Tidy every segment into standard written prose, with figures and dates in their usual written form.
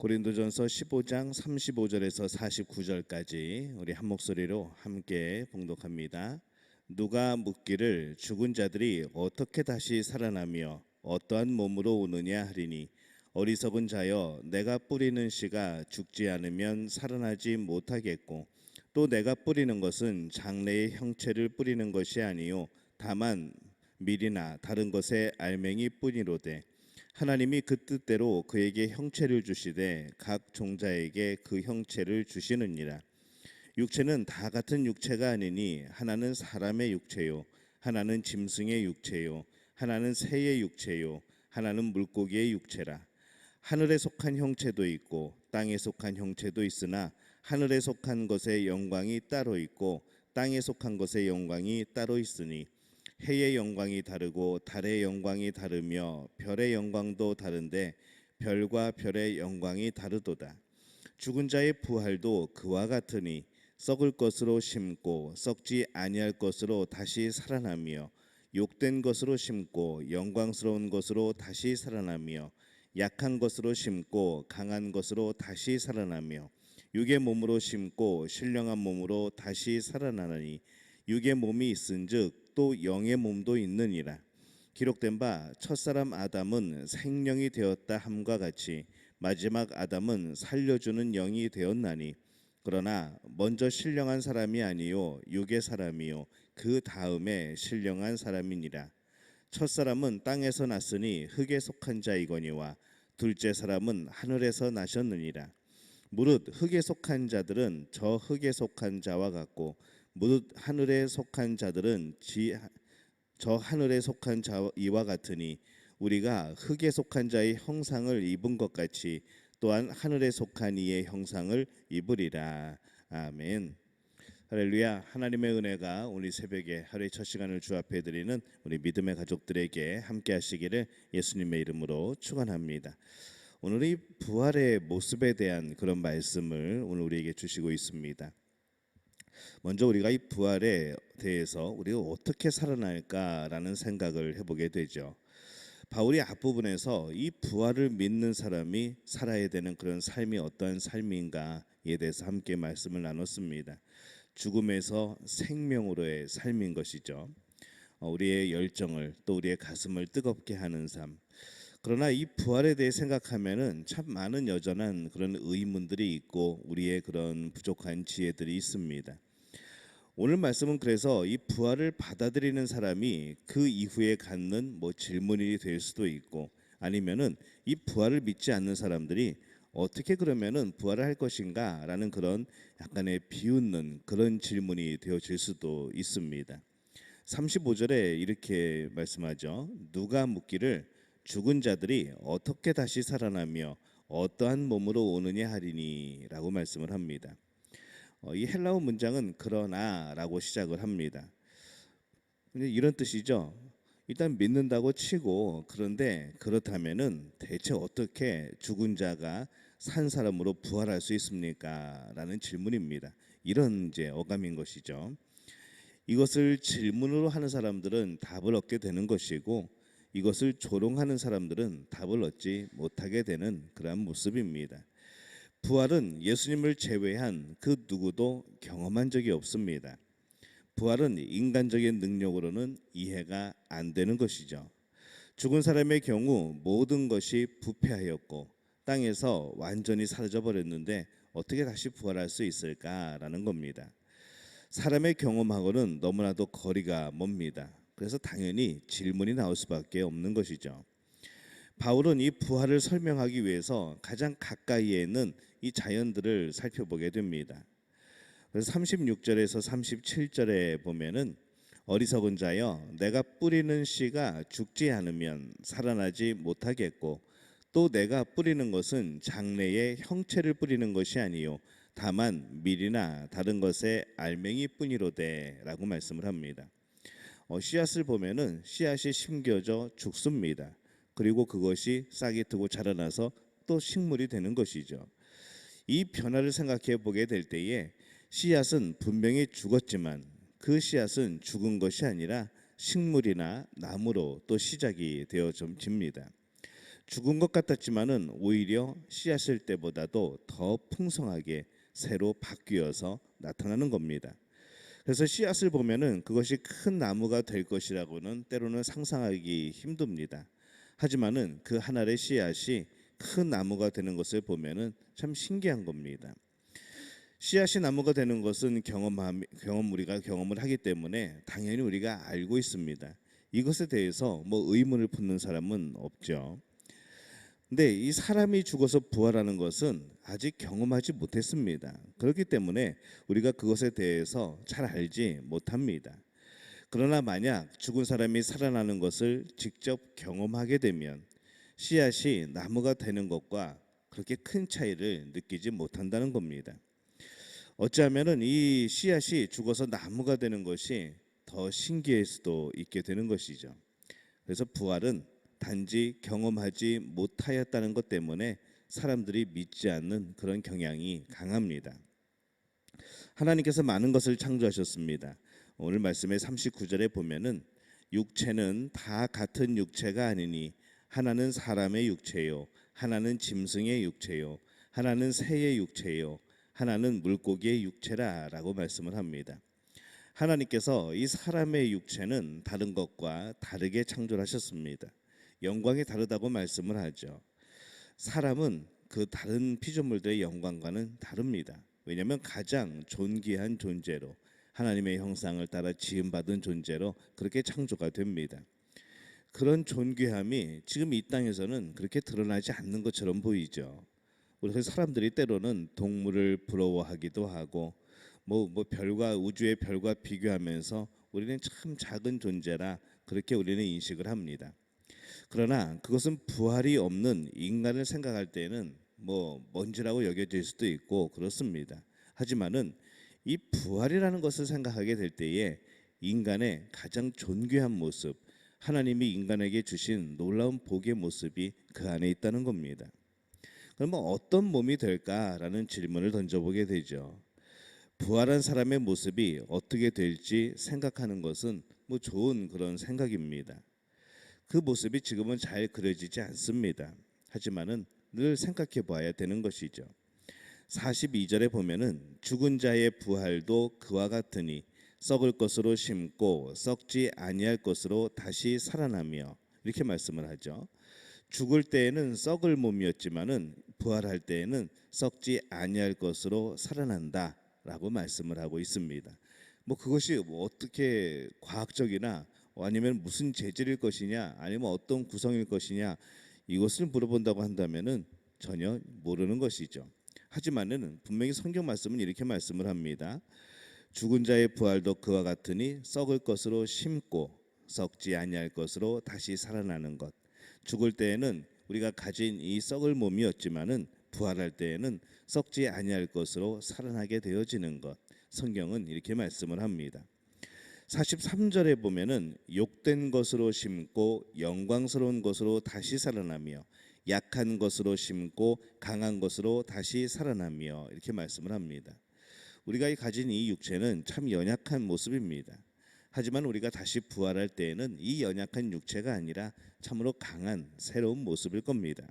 고린도전서 15장 35절에서 49절까지 우리 한 목소리로 함께 봉독합니다. 누가 묻기를 죽은 자들이 어떻게 다시 살아나며 어떠한 몸으로 오느냐 하리니 어리석은 자여 내가 뿌리는 씨가 죽지 않으면 살아나지 못하겠고 또 내가 뿌리는 것은 장래의 형체를 뿌리는 것이 아니요 다만 밀이나 다른 것의 알맹이 뿐이로되 하나님이 그 뜻대로 그에게 형체를 주시되 각 종자에게 그 형체를 주시느니라. 육체는 다 같은 육체가 아니니 하나는 사람의 육체요 하나는 짐승의 육체요 하나는 새의 육체요 하나는 물고기의 육체라. 하늘에 속한 형체도 있고 땅에 속한 형체도 있으나 하늘에 속한 것의 영광이 따로 있고 땅에 속한 것의 영광이 따로 있으니 해의 영광이 다르고 달의 영광이 다르며 별의 영광도 다른데 별과 별의 영광이 다르도다. 죽은 자의 부활도 그와 같으니 썩을 것으로 심고 썩지 아니할 것으로 다시 살아나며 욕된 것으로 심고 영광스러운 것으로 다시 살아나며 약한 것으로 심고 강한 것으로 다시 살아나며 육의 몸으로 심고 신령한 몸으로 다시 살아나니 육의 몸이 있은즉 또 영의 몸도 있느니라. 기록된 바 첫사람 아담은 생령이 되었다 함과 같이 마지막 아담은 살려주는 영이 되었나니 그러나 먼저 신령한 사람이 아니요 육의 사람이요 그 다음에 신령한 사람이니라. 첫사람은 땅에서 났으니 흙에 속한 자이거니와 둘째 사람은 하늘에서 나셨느니라. 무릇 흙에 속한 자들은 저 흙에 속한 자와 같고 무릇 하늘에 속한 자들은 저 하늘에 속한 자이와 같으니 우리가 흙에 속한 자의 형상을 입은 것 같이 또한 하늘에 속한 이의 형상을 입으리라. 아멘. 할렐루야. 하나님의 은혜가 오늘 새벽에 하루의 첫 시간을 주 앞에 드리는 우리 믿음의 가족들에게 함께 하시기를 예수님의 이름으로 축원합니다. 오늘 이 부활의 모습에 대한 그런 말씀을 오늘 우리에게 주시고 있습니다. 먼저 우리가 이 부활에 대해서 우리가 어떻게 살아날까라는 생각을 해보게 되죠. 바울이 앞부분에서 이 부활을 믿는 사람이 살아야 되는 그런 삶이 어떠한 삶인가에 대해서 함께 말씀을 나눴습니다. 죽음에서 생명으로의 삶인 것이죠. 우리의 열정을 또 우리의 가슴을 뜨겁게 하는 삶. 그러나 이 부활에 대해 생각하면은 참 많은 여전한 그런 의문들이 있고 우리의 그런 부족한 지혜들이 있습니다. 오늘 말씀은 그래서 이 부활을 받아들이는 사람이 그 이후에 갖는 질문이 될 수도 있고 아니면은 이 부활을 믿지 않는 사람들이 어떻게 그러면은 부활을 할 것인가라는 그런 약간의 비웃는 그런 질문이 되어질 수도 있습니다. 35절에 이렇게 말씀하죠. 누가 묻기를 죽은 자들이 어떻게 다시 살아나며 어떠한 몸으로 오느냐 하리니 라고 말씀을 합니다. 이 헬라어 문장은 그러나라고 시작을 합니다. 근데 이런 뜻이죠. 일단 믿는다고 치고 그런데 그렇다면은 대체 어떻게 죽은 자가 산 사람으로 부활할 수 있습니까? 라는 질문입니다. 이런 이제 어감인 것이죠. 이것을 질문으로 하는 사람들은 답을 얻게 되는 것이고 이것을 조롱하는 사람들은 답을 얻지 못하게 되는 그러한 모습입니다. 부활은 예수님을 제외한 그 누구도 경험한 적이 없습니다. 부활은 인간적인 능력으로는 이해가 안 되는 것이죠. 죽은 사람의 경우 모든 것이 부패하였고 땅에서 완전히 사라져버렸는데 어떻게 다시 부활할 수 있을까라는 겁니다. 사람의 경험하고는 너무나도 거리가 멉니다. 그래서 당연히 질문이 나올 수밖에 없는 것이죠. 바울은 이 부활을 설명하기 위해서 가장 가까이에 있는 이 자연들을 살펴보게 됩니다. 그래서 36절에서 37절에 보면은 어리석은 자여 내가 뿌리는 씨가 죽지 않으면 살아나지 못하겠고 또 내가 뿌리는 것은 장래의 형체를 뿌리는 것이 아니요 다만 밀이나 다른 것의 알맹이 뿐이로되 라고 말씀을 합니다. 씨앗을 보면은 씨앗이 심겨져 죽습니다. 그리고 그것이 싹이 트고 자라나서 또 식물이 되는 것이죠. 이 변화를 생각해 보게 될 때에 씨앗은 분명히 죽었지만 그 씨앗은 죽은 것이 아니라 식물이나 나무로 또 시작이 되어집니다. 죽은 것 같았지만은 오히려 씨앗일 때보다도 더 풍성하게 새로 바뀌어서 나타나는 겁니다. 그래서 씨앗을 보면은 그것이 큰 나무가 될 것이라고는 때로는 상상하기 힘듭니다. 하지만은 그 한 알의 씨앗이 큰 나무가 되는 것을 보면은 참 신기한 겁니다. 씨앗이 나무가 되는 것은 우리가 경험을 하기 때문에 당연히 우리가 알고 있습니다. 이것에 대해서 뭐 의문을 품는 사람은 없죠. 근데 이 사람이 죽어서 부활하는 것은 아직 경험하지 못했습니다. 그렇기 때문에 우리가 그것에 대해서 잘 알지 못합니다. 그러나 만약 죽은 사람이 살아나는 것을 직접 경험하게 되면 씨앗이 나무가 되는 것과 그렇게 큰 차이를 느끼지 못한다는 겁니다. 어찌하면은 이 씨앗이 죽어서 나무가 되는 것이 더 신기할 수도 있게 되는 것이죠. 그래서 부활은 단지 경험하지 못하였다는 것 때문에 사람들이 믿지 않는 그런 경향이 강합니다. 하나님께서 많은 것을 창조하셨습니다. 오늘 말씀의 39절에 보면은 육체는 다 같은 육체가 아니니 하나는 사람의 육체요, 하나는 짐승의 육체요, 하나는 새의 육체요, 하나는 물고기의 육체라라고 말씀을 합니다. 하나님께서 이 사람의 육체는 다른 것과 다르게 창조를 하셨습니다. 영광이 다르다고 말씀을 하죠. 사람은 그 다른 피조물들의 영광과는 다릅니다. 왜냐하면 가장 존귀한 존재로 하나님의 형상을 따라 지음받은 존재로 그렇게 창조가 됩니다. 그런 존귀함이 지금 이 땅에서는 그렇게 드러나지 않는 것처럼 보이죠. 그래서 사람들이 때로는 동물을 부러워하기도 하고 뭐 별과 우주의 별과 비교하면서 우리는 참 작은 존재라 그렇게 우리는 인식을 합니다. 그러나 그것은 부활이 없는 인간을 생각할 때는 뭐 먼지라고 여겨질 수도 있고 그렇습니다. 하지만은 이 부활이라는 것을 생각하게 될 때에 인간의 가장 존귀한 모습, 하나님이 인간에게 주신 놀라운 복의 모습이 그 안에 있다는 겁니다. 그러면 어떤 몸이 될까라는 질문을 던져보게 되죠. 부활한 사람의 모습이 어떻게 될지 생각하는 것은 뭐 좋은 그런 생각입니다. 그 모습이 지금은 잘 그려지지 않습니다. 하지만은 늘 생각해 봐야 되는 것이죠. 42절에 보면은 죽은 자의 부활도 그와 같으니 썩을 것으로 심고 썩지 아니할 것으로 다시 살아나며 이렇게 말씀을 하죠. 죽을 때에는 썩을 몸이었지만은 부활할 때에는 썩지 아니할 것으로 살아난다라고 말씀을 하고 있습니다. 뭐 그것이 뭐 어떻게 과학적이나 아니면 무슨 재질일 것이냐 아니면 어떤 구성일 것이냐 이것을 물어본다고 한다면은 전혀 모르는 것이죠. 하지만은 분명히 성경 말씀은 이렇게 말씀을 합니다. 죽은 자의 부활도 그와 같으니 썩을 것으로 심고 썩지 아니할 것으로 다시 살아나는 것. 죽을 때에는 우리가 가진 이 썩을 몸이었지만은 부활할 때에는 썩지 아니할 것으로 살아나게 되어지는 것. 성경은 이렇게 말씀을 합니다. 43절에 보면은 욕된 것으로 심고 영광스러운 것으로 다시 살아나며 약한 것으로 심고 강한 것으로 다시 살아나며 이렇게 말씀을 합니다. 우리가 가진 이 육체는 참 연약한 모습입니다. 하지만 우리가 다시 부활할 때에는 이 연약한 육체가 아니라 참으로 강한 새로운 모습일 겁니다.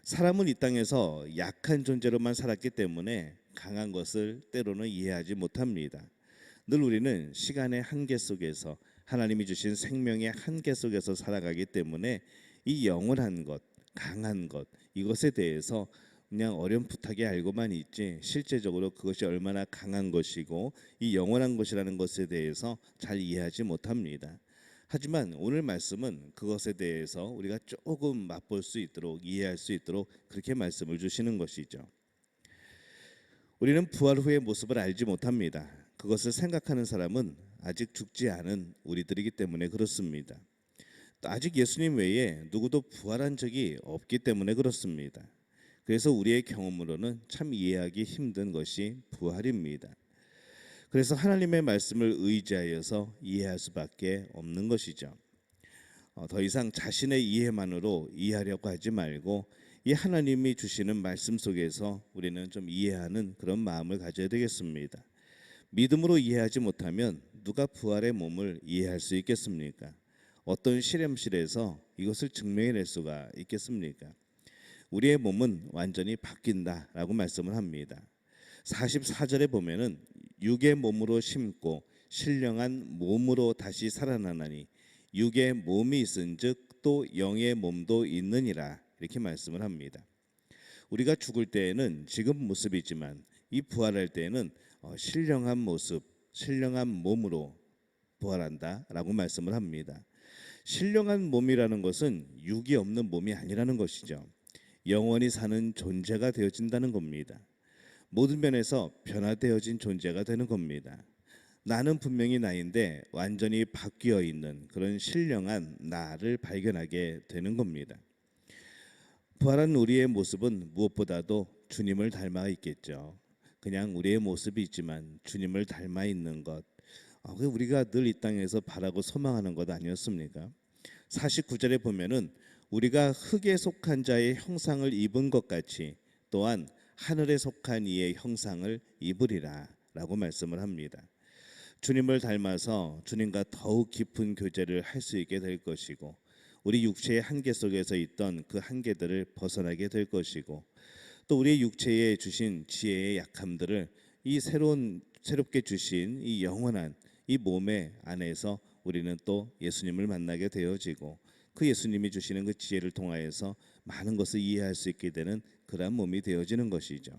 사람은 이 땅에서 약한 존재로만 살았기 때문에 강한 것을 때로는 이해하지 못합니다. 늘 우리는 시간의 한계 속에서 하나님이 주신 생명의 한계 속에서 살아가기 때문에 이 영원한 것, 강한 것 이것에 대해서 그냥 어렴풋하게 알고만 있지 실제적으로 그것이 얼마나 강한 것이고 이 영원한 것이라는 것에 대해서 잘 이해하지 못합니다. 하지만 오늘 말씀은 그것에 대해서 우리가 조금 맛볼 수 있도록 이해할 수 있도록 그렇게 말씀을 주시는 것이죠. 우리는 부활 후의 모습을 알지 못합니다. 그것을 생각하는 사람은 아직 죽지 않은 우리들이기 때문에 그렇습니다. 또 아직 예수님 외에 누구도 부활한 적이 없기 때문에 그렇습니다. 그래서 우리의 경험으로는 참 이해하기 힘든 것이 부활입니다. 그래서 하나님의 말씀을 의지하여서 이해할 수밖에 없는 것이죠. 더 이상 자신의 이해만으로 이해하려고 하지 말고 이 하나님이 주시는 말씀 속에서 우리는 좀 이해하는 그런 마음을 가져야 되겠습니다. 믿음으로 이해하지 못하면 누가 부활의 몸을 이해할 수 있겠습니까? 어떤 실험실에서 이것을 증명해낼 수가 있겠습니까? 우리의 몸은 완전히 바뀐다라고 말씀을 합니다. 44절에 보면은 육의 몸으로 심고 신령한 몸으로 다시 살아나나니 육의 몸이 있은즉 또 영의 몸도 있느니라 이렇게 말씀을 합니다. 우리가 죽을 때에는 지금 모습이지만 이 부활할 때에는 신령한 모습, 신령한 몸으로 부활한다라고 말씀을 합니다. 신령한 몸이라는 것은 육이 없는 몸이 아니라는 것이죠. 영원히 사는 존재가 되어진다는 겁니다. 모든 면에서 변화되어진 존재가 되는 겁니다. 나는 분명히 나인데 완전히 바뀌어 있는 그런 신령한 나를 발견하게 되는 겁니다. 부활한 우리의 모습은 무엇보다도 주님을 닮아 있겠죠. 그냥 우리의 모습이 있지만 주님을 닮아 있는 것, 우리가 늘 이 땅에서 바라고 소망하는 것 아니었습니까? 49절에 보면은 우리가 흙에 속한 자의 형상을 입은 것 같이 또한 하늘에 속한 이의 형상을 입으리라 라고 말씀을 합니다. 주님을 닮아서 주님과 더욱 깊은 교제를 할 수 있게 될 것이고 우리 육체의 한계 속에서 있던 그 한계들을 벗어나게 될 것이고 또 우리의 육체에 주신 지혜의 약함들을 이 새롭게 주신 이 영원한 이 몸의 안에서 우리는 또 예수님을 만나게 되어지고 그 예수님이 주시는 그 지혜를 통하여서 많은 것을 이해할 수 있게 되는 그러한 몸이 되어지는 것이죠.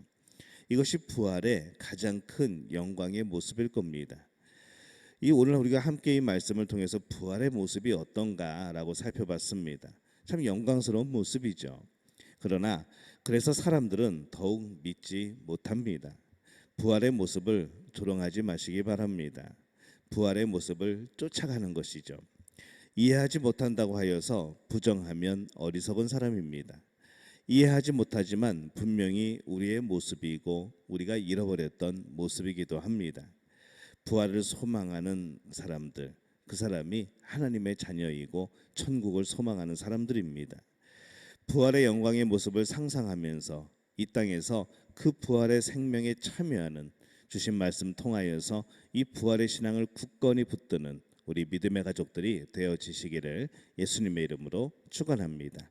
이것이 부활의 가장 큰 영광의 모습일 겁니다. 이 오늘 우리가 함께 이 말씀을 통해서 부활의 모습이 어떤가라고 살펴봤습니다. 참 영광스러운 모습이죠. 그러나 그래서 사람들은 더욱 믿지 못합니다. 부활의 모습을 조롱하지 마시기 바랍니다. 부활의 모습을 쫓아가는 것이죠. 이해하지 못한다고 하여서 부정하면 어리석은 사람입니다. 이해하지 못하지만 분명히 우리의 모습이고 우리가 잃어버렸던 모습이기도 합니다. 부활을 소망하는 사람들, 그 사람이 하나님의 자녀이고 천국을 소망하는 사람들입니다. 부활의 영광의 모습을 상상하면서 이 땅에서 그 부활의 생명에 참여하는 주신 말씀 통하여서 이 부활의 신앙을 굳건히 붙드는 우리 믿음의 가족들이 되어지시기를 예수님의 이름으로 축원합니다.